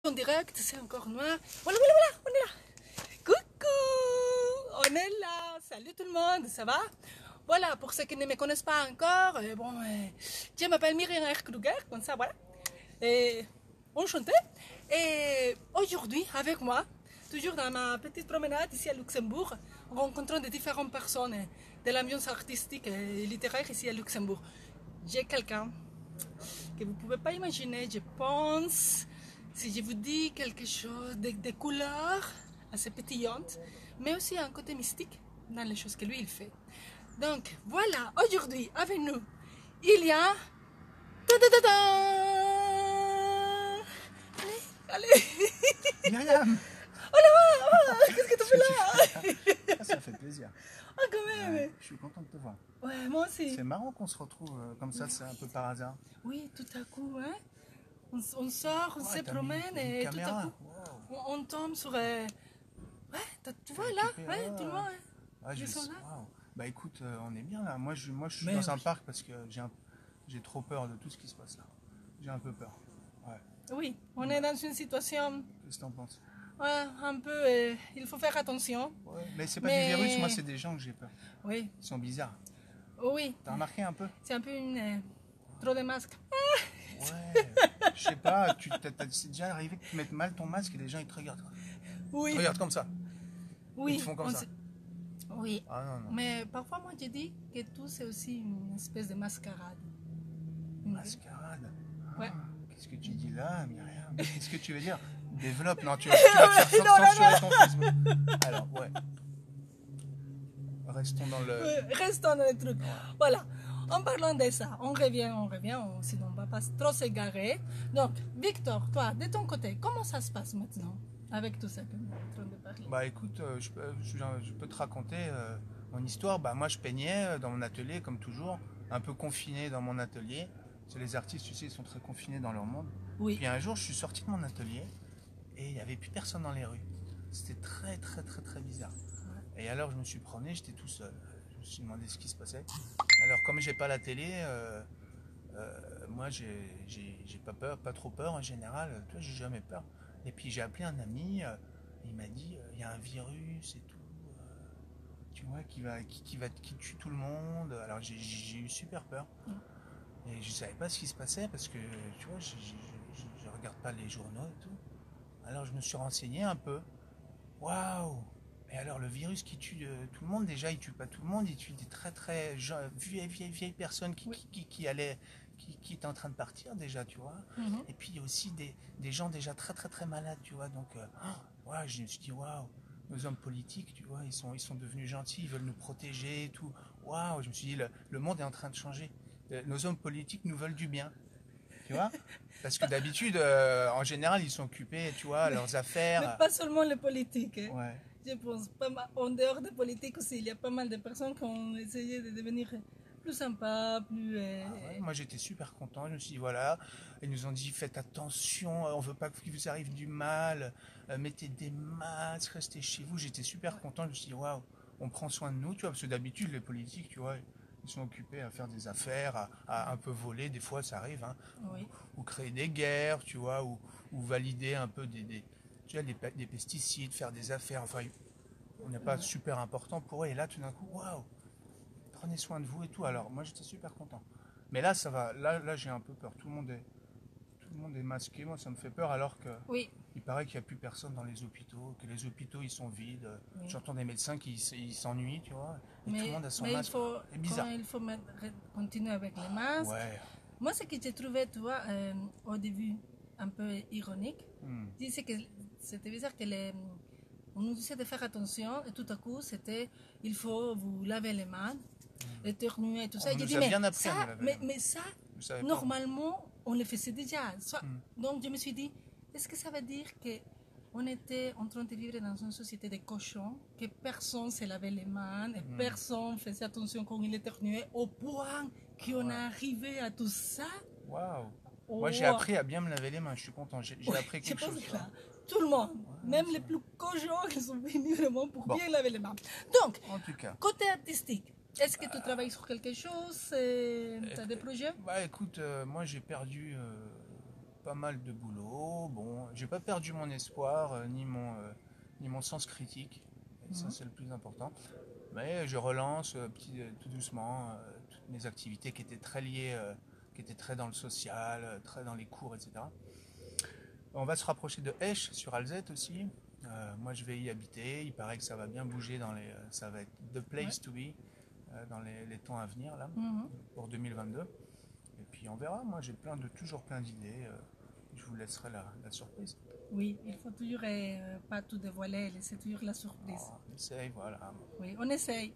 En direct, c'est encore noir. Voilà, voilà, voilà, on est là. Coucou, on est là. Salut tout le monde, ça va? Voilà, pour ceux qui ne me connaissent pas encore, je m'appelle Myriam Kruger, comme ça, voilà. Enchantée. Et aujourd'hui, avec moi, toujours dans ma petite promenade ici à Luxembourg, rencontrant de différentes personnes de l'ambiance artistique et littéraire ici à Luxembourg. J'ai quelqu'un que vous ne pouvez pas imaginer, je pense, si je vous dis quelque chose de couleurs assez pétillantes, mais aussi un côté mystique dans les choses que lui il fait. Donc voilà, aujourd'hui avec nous, il y a... Allez, Myriam, oh là, qu'est-ce que tu fais là? ça fait plaisir. Ah quand même. Ouais, je suis content de te voir. Ouais, moi aussi. C'est marrant qu'on se retrouve comme ça, c'est un peu par hasard. Oui, tout à coup, hein? On sort, on se t'as mis promène une et tout caméra. à coup, Wow. on tombe sur... Ouais, tu vois là, Équipé, ouais, ah. tout le monde. Ah, Ils sont là. wow. Bah écoute, on est bien là. Moi je suis Mais dans un oui. parc parce que j'ai trop peur de tout ce qui se passe là. J'ai un peu peur. Ouais. Oui, on est dans une situation, Qu'est-ce que t'en penses? ouais, un peu... il faut faire attention. Ouais. Mais c'est pas Mais- du virus, moi c'est des gens que j'ai peur. Oui, Ils sont bizarres. oui, T'as remarqué un peu? c'est un peu une... trop de masques. Ouais. Je sais pas, c'est déjà arrivé que tu mettes mal ton masque et les gens ils te regardent. Oui, Regarde comme ça. oui. Ils te font comme on ça. sait- Oui, Ah non, non. mais parfois moi je dis que tout c'est aussi une espèce de mascarade. Mascarade. Ah, Ouais. Qu'est-ce que tu dis là, Myriam? Qu'est-ce que tu veux dire? Développe. Non, tu vas te faire censurer ton Facebook. Alors, ouais. Restons dans le... Restons dans le truc. Voilà. En parlant de ça, on revient, sinon on ne va pas trop s'égarer. Donc, Victor, toi, de ton côté, comment ça se passe maintenant avec tout ça que nous sommes en train de parler? Bah écoute, je peux te raconter mon histoire. Bah moi je peignais dans mon atelier comme toujours, un peu confiné dans mon atelier. C'est les artistes, tu sais, ils sont très confinés dans leur monde. Oui. Puis un jour je suis sorti de mon atelier et il n'y avait plus personne dans les rues. C'était très très très très bizarre. Et alors je me suis promené, j'étais tout seul. Je me suis demandé ce qui se passait. Alors comme j'ai pas la télé, moi j'ai pas peur, pas trop peur en général. Toi j'ai jamais peur. Et puis j'ai appelé un ami. Il m'a dit il y a un virus et tout, tu vois, qui tue tout le monde. Alors j'ai eu super peur. Et je savais pas ce qui se passait parce que tu vois, je regarde pas les journaux et tout. Alors je me suis renseigné un peu. Waouh! Et alors le virus qui tue tout le monde, déjà il tue pas tout le monde, il tue des très très vieilles personnes qui étaient en train de partir déjà, tu vois. Mhm. Et puis il y a aussi des gens déjà très très très malades, tu vois. Donc ouais, je me suis dit waouh, nos hommes politiques, tu vois, ils sont devenus gentils, ils veulent nous protéger et tout. Waouh, je me suis dit le monde est en train de changer. Nos hommes politiques nous veulent du bien. Tu vois? Parce que d'habitude, en général, ils sont occupés, tu vois, à leurs Mais affaires. pas seulement les politiques. Hein. Ouais. Je pense pas mal, en dehors des politiques aussi, il y a pas mal de personnes qui ont essayé de devenir plus sympas, plus... Ah ouais, moi j'étais super content, je me suis dit voilà, ils nous ont dit faites attention, on veut pas qu'il vous arrive du mal, mettez des masques, restez chez vous, j'étais super content, je me suis dit waouh, on prend soin de nous, tu vois, parce que d'habitude les politiques, tu vois, ils sont occupés à faire des affaires, à un peu voler, des fois ça arrive, hein, Oui. ou créer des guerres, tu vois, ou valider un peu tu vois, des pesticides, faire des affaires, enfin on n'est pas super important pour eux, et là tout d'un coup, waouh, prenez soin de vous et tout. Alors moi j'étais super content. Mais là ça va, là j'ai un peu peur. Tout le monde est masqué. Moi ça me fait peur alors que Oui. il paraît qu'il n'y a plus personne dans les hôpitaux, que les hôpitaux ils sont vides. Oui. J'entends des médecins qui ils s'ennuient, tu vois. Et tout le Mais, monde a son mais masque. C'est bizarre. quand il faut continuer avec les masques. Ouais. Moi, ce que j'ai trouvé, tu vois, au début, un peu ironique, je disais que c'était bizarre que on nous disait de faire attention et tout à coup, c'était il faut vous laver les mains, éternuer et tout ça. On J'ai nous dit, a mais bien appris à ça, nous laver les mains. mais ça, Je savais pas. normalement, on le faisait déjà. Donc, je me suis dit, est-ce que ça veut dire que on était en train de vivre dans une société de cochons, que personne se lavait les mains et personne faisait attention quand il éternuait, au point qu'on est arrivé à tout ça? Waouh. Moi j'ai Wow. appris à bien me laver les mains. Je suis content. J'ai appris Je quelque pense chose. que là, tout le monde, même les plus cochons, ils sont venus vraiment pour Bon. bien laver les mains. Donc, En tout cas. côté artistique, est-ce que tu travailles sur quelque chose? Tu as des projets? Bah écoute, moi j'ai perdu pas mal de boulot. Bon, j'ai pas perdu mon espoir, ni mon sens critique. Et ça, c'est le plus important. Mais je relance tout doucement toutes mes activités qui étaient très liées, qui étaient très dans le social, très dans les cours, etc. On va se rapprocher de Esch sur Alzette aussi. Moi, je vais y habiter. Il paraît que ça va bien bouger ça va être the place to be dans les temps à venir là, pour 2022. Et puis on verra. Moi, j'ai toujours plein d'idées. Je vous laisserai la surprise. Oui, il faut toujours pas tout dévoiler, laisser toujours la surprise. On essaye, voilà. Oui, on essaye.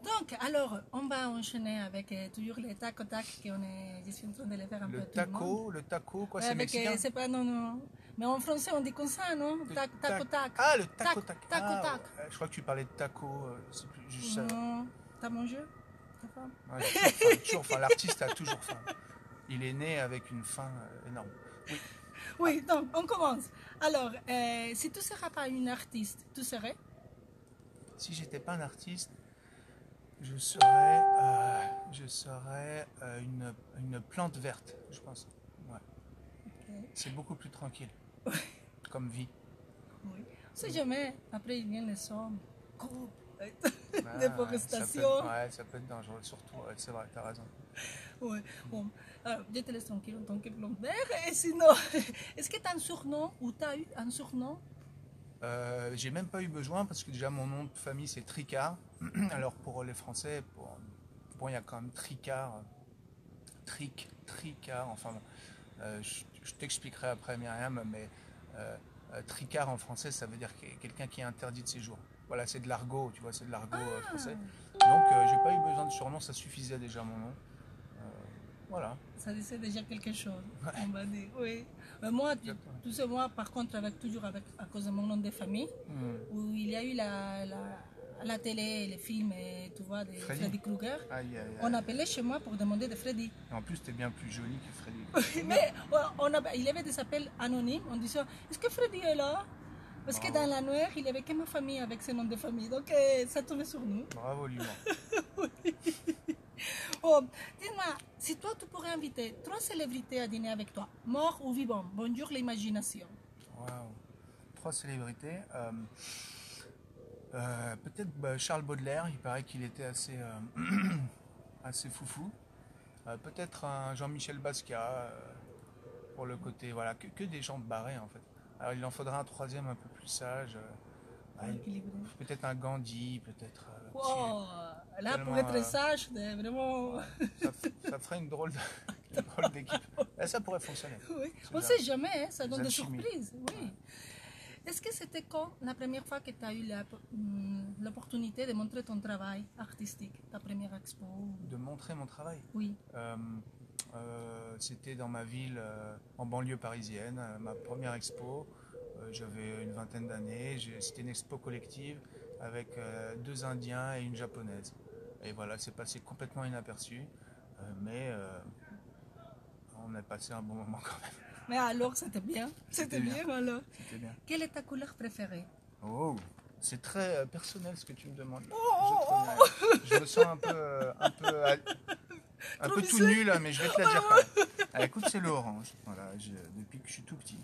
Donc, alors, on va enchaîner avec toujours les tac au tac je suis en train de les faire un peu. Le taco, quoi, c'est mexicain? C'est pas, non. Mais en français, on dit comme ça, non? Tac au tac. Ah, le tac au tac. Tac au tac. Je crois que tu parlais de taco. C'est plus juste ça. Non, t'as mangé? Ta femme? Ouais, toujours faim. L'artiste a toujours faim. Il est né avec une faim énorme. Oui. Oui, donc on commence. Alors, si tu ne serais pas une artiste, tu serais? Si j'étais pas un artiste, je serais une plante verte, je pense. Ouais. Okay. C'est beaucoup plus tranquille, comme vie. Oui. On ne sait jamais. Après, il vient les sommes. Déforestation. Ça peut être dangereux, surtout. C'est vrai, tu as raison. Ouais. Bon, alors, je te laisse tranquille en tant que plante verte. Et sinon, est-ce que tu as un surnom ou tu as eu un surnom? J'ai même pas eu besoin parce que déjà mon nom de famille c'est Tricard. Alors pour les Français, bon, il y a quand même Tricard, Tricard, enfin je t'expliquerai après Myriam, mais Tricard en français ça veut dire quelqu'un qui est interdit de séjour. Voilà, c'est de l'argot, tu vois, c'est de l'argot français. Donc j'ai pas eu besoin de surnom, ça suffisait déjà mon nom. Voilà. Ça disait déjà quelque chose, on va dire, oui. Mais moi, tu sais, moi, par contre, toujours à cause de mon nom de famille, où il y a eu la télé, les films, et tu vois, de Freddy Krueger, on appelait chez moi pour demander de Freddy. Et en plus, tu es bien plus jolie que Freddy. Mais il y avait des appels anonymes en disant, est-ce que Freddy est là? Parce que dans la noire, il n'y avait que ma famille avec ce nom de famille, donc ça tournait sur nous. Bravo, Lyon. Oui. Oh, dis-moi, si toi tu pourrais inviter 3 célébrités à dîner avec toi, morts ou vivants, bonjour l'imagination. Waouh, 3 célébrités. Peut-être Charles Baudelaire, il paraît qu'il était assez, assez foufou. Peut-être un Jean-Michel Basquiat, pour le côté, voilà, que des gens barrés en fait. Alors il en faudra un troisième un peu plus sage. Peut-être un Gandhi, peut-être. Wow, là, pour être sage, vraiment. Ça ferait une drôle d'équipe. Ça pourrait fonctionner. Oui. On ne sait jamais, hein, ça donne des surprises. Oui. Est-ce que c'était quand la première fois que tu as eu l'opportunité de montrer ton travail artistique, ta première expo? De montrer mon travail? Oui. C'était dans ma ville, en banlieue parisienne, ma première expo. J'avais une vingtaine d'années. C'était une expo collective avec 2 Indiens et une Japonaise. Et voilà, c'est passé complètement inaperçu. Mais on a passé un bon moment quand même. Mais alors, c'était bien. C'était bien alors. C'était bien. Quelle est ta couleur préférée? Oh, c'est très personnel ce que tu me demandes. Je me sens un peu tout nul, mais je vais te la dire quand même. Ah, écoute, c'est l'orange. Voilà, depuis que je suis tout petit,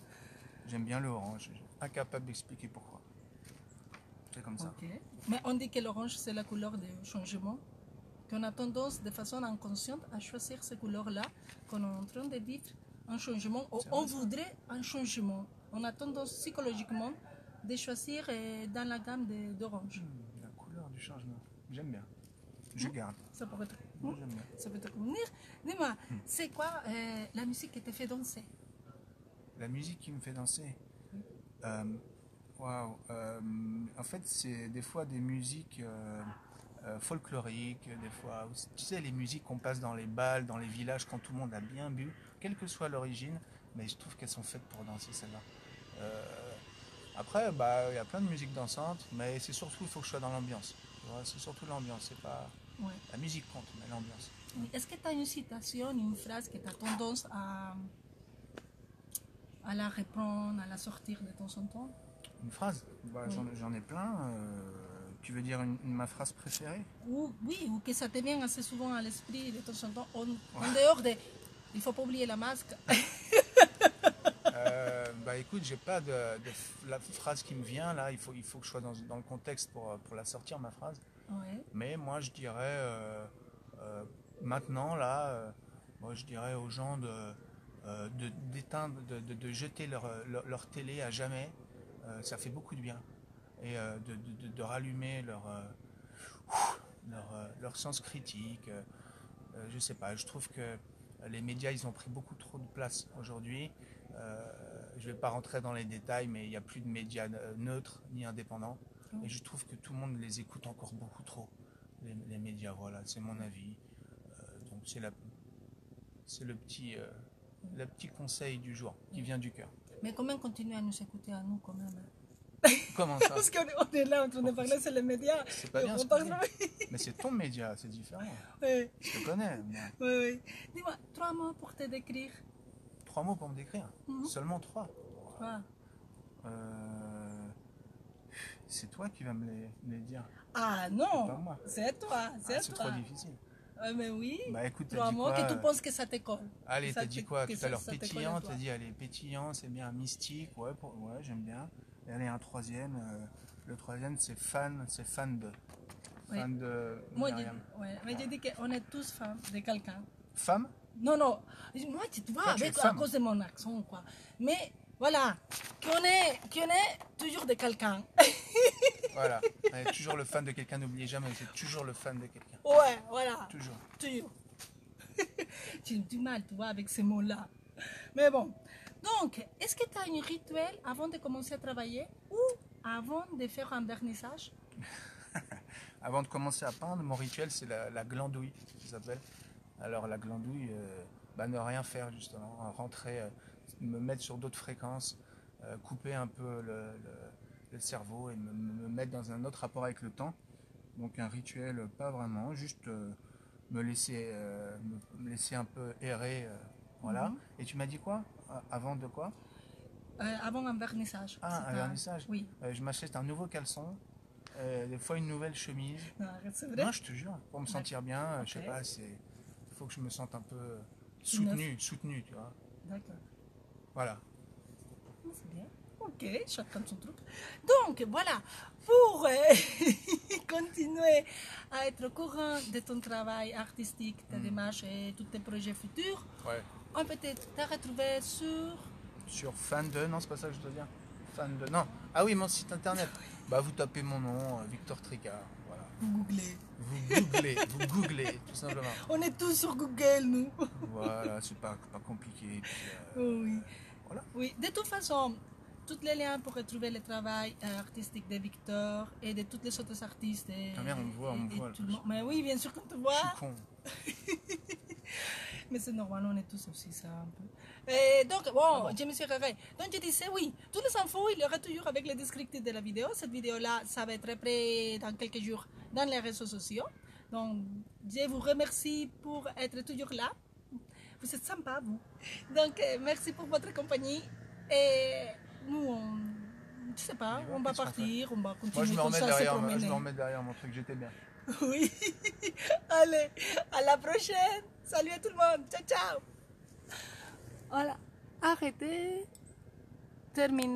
j'aime bien l'orange. Incapable d'expliquer pourquoi. C'est comme ça. Okay. Mais on dit que l'orange, c'est la couleur du changement. Qu'on a tendance, de façon inconsciente, à choisir ces couleurs-là, qu'on est en train de vivre un changement, ou on voudrait un changement. On a tendance psychologiquement de choisir dans la gamme d'orange. La couleur du changement. J'aime bien. Je garde. Ça pourrait te convenir. Dis-moi, c'est quoi la musique qui te fait danser? La musique qui me fait danser? Waouh. En fait, c'est des fois des musiques folkloriques, des fois, tu sais, les musiques qu'on passe dans les bals, dans les villages, quand tout le monde a bien bu, quelle que soit l'origine, mais je trouve qu'elles sont faites pour danser, celles-là. Après, il y a plein de musiques dansantes, mais c'est surtout, il faut que je sois dans l'ambiance. C'est surtout l'ambiance, c'est pas la musique compte, mais l'ambiance. Est-ce que tu as une citation, une phrase que tu as tendance à la reprendre, à la sortir de temps en temps? Une phrase? J'en ai plein. Tu veux dire ma phrase préférée? Oui, ou que ça te vient assez souvent à l'esprit de temps en temps, en dehors des Il faut pas oublier la masque. Bah écoute, j'ai pas la phrase qui me vient là, il faut que je sois dans le contexte pour la sortir, ma phrase. Ouais. Mais moi je dirais maintenant là, moi je dirais aux gens d'éteindre, de jeter leur télé à jamais, ça fait beaucoup de bien. Et de rallumer leur sens critique. Je sais pas, je trouve que les médias ils ont pris beaucoup trop de place aujourd'hui. Je ne vais pas rentrer dans les détails, mais il n'y a plus de médias neutres ni indépendants. Et je trouve que tout le monde les écoute encore beaucoup trop, les médias. Voilà, c'est mon avis. Donc c'est le petit conseil du jour qui vient du cœur. Mais quand même, continuez à nous écouter à nous quand même. Comment ça? Parce qu'on est là en train de parler sur les médias. C'est pas bien ce que je dis. Mais c'est ton média, c'est différent. Oui. Je te connais. Oui, oui. Dis-moi, 3 mots pour te décrire. 3 mots pour me décrire. Seulement 3. Quoi? C'est toi qui vas me les dire. Ah Pas non, moi. c'est toi, c'est C'est toi. trop difficile. Mais oui. Bah écoute, t'as 3 dit mots quoi? que tu penses que ça te colle. Allez, Ça t'as dit te- quoi que tout à l'heure? ça te colle à Pétillant, toi. t'as dit allez, pétillant, c'est bien, mystique, ouais, j'aime bien. Et allez, un troisième, le troisième c'est fan de. Oui. Fan de Moi, Myriam. mais j'ai dit qu'on est tous fans de quelqu'un. Femme? Non, non. Moi, tu vois, Toi, tu es avec, à femme. cause de mon accent, quoi. Mais voilà, qu'on est toujours de quelqu'un. Voilà. Allez, toujours le fan de quelqu'un, n'oubliez jamais, c'est toujours le fan de quelqu'un. Ouais, voilà. Toujours. Toujours. J'ai du mal, tu vois, avec ces mots-là. Mais bon. Donc, est-ce que tu as un rituel avant de commencer à travailler ou avant de faire un vernissage? Avant de commencer à peindre, mon rituel c'est la glandouille, ça s'appelle. Alors la glandouille, ne rien faire justement, rentrer, me mettre sur d'autres fréquences, couper un peu le cerveau et me mettre dans un autre rapport avec le temps. Donc un rituel, pas vraiment, juste me laisser un peu errer, voilà. Et tu m'as dit quoi? Avant de quoi? Avant un vernissage. Ah, C'est un pas- vernissage. Oui. Je m'achète un nouveau caleçon, des fois une nouvelle chemise. Non, arrête, c'est vrai. Non, je te jure, pour me sentir bien, je sais Ok. pas, il faut que je me sente un peu soutenu, tu vois. D'accord. Voilà. C'est bien. Ok, chacun son truc. Donc, voilà, pour continuer à être au courant de ton travail artistique, tes démarches et tous tes projets futurs, Ouais. on peut te retrouver Sur fan de, non, c'est pas ça que je dois dire. Fan de, non. Ah oui, mon site internet. Bah, vous tapez mon nom, Victor Tricard. Voilà. Google. Vous googlez, tout simplement. On est tous sur Google, nous. Voilà, c'est pas compliqué. Puis, Oui. voilà. Oui, de toute façon, tous les liens pour retrouver le travail artistique de Victor et de tous les autres artistes. Ah merde, on me voit, et le tout le plus. monde. Mais oui, bien sûr qu'on te Je voit. suis con. Mais c'est normal, on est tous aussi ça un peu. Et donc, bon, je me suis réveillée. Donc, je disais, oui, toutes les infos, il y aura toujours avec le descriptif de la vidéo. Cette vidéo-là, ça va être prêt dans quelques jours dans les réseaux sociaux. Donc, je vous remercie pour être toujours là. Vous êtes sympa, vous. Donc, merci pour votre compagnie. Et nous, je sais pas, on va qu'est-ce qu'on partir, on va continuer Moi, je me comme remets ça, se derrière, promener. mon truc, j'étais bien. Oui. Allez, à la prochaine. Salut à tout le monde. Ciao, ciao. Voilà. Arrêtez. Terminé.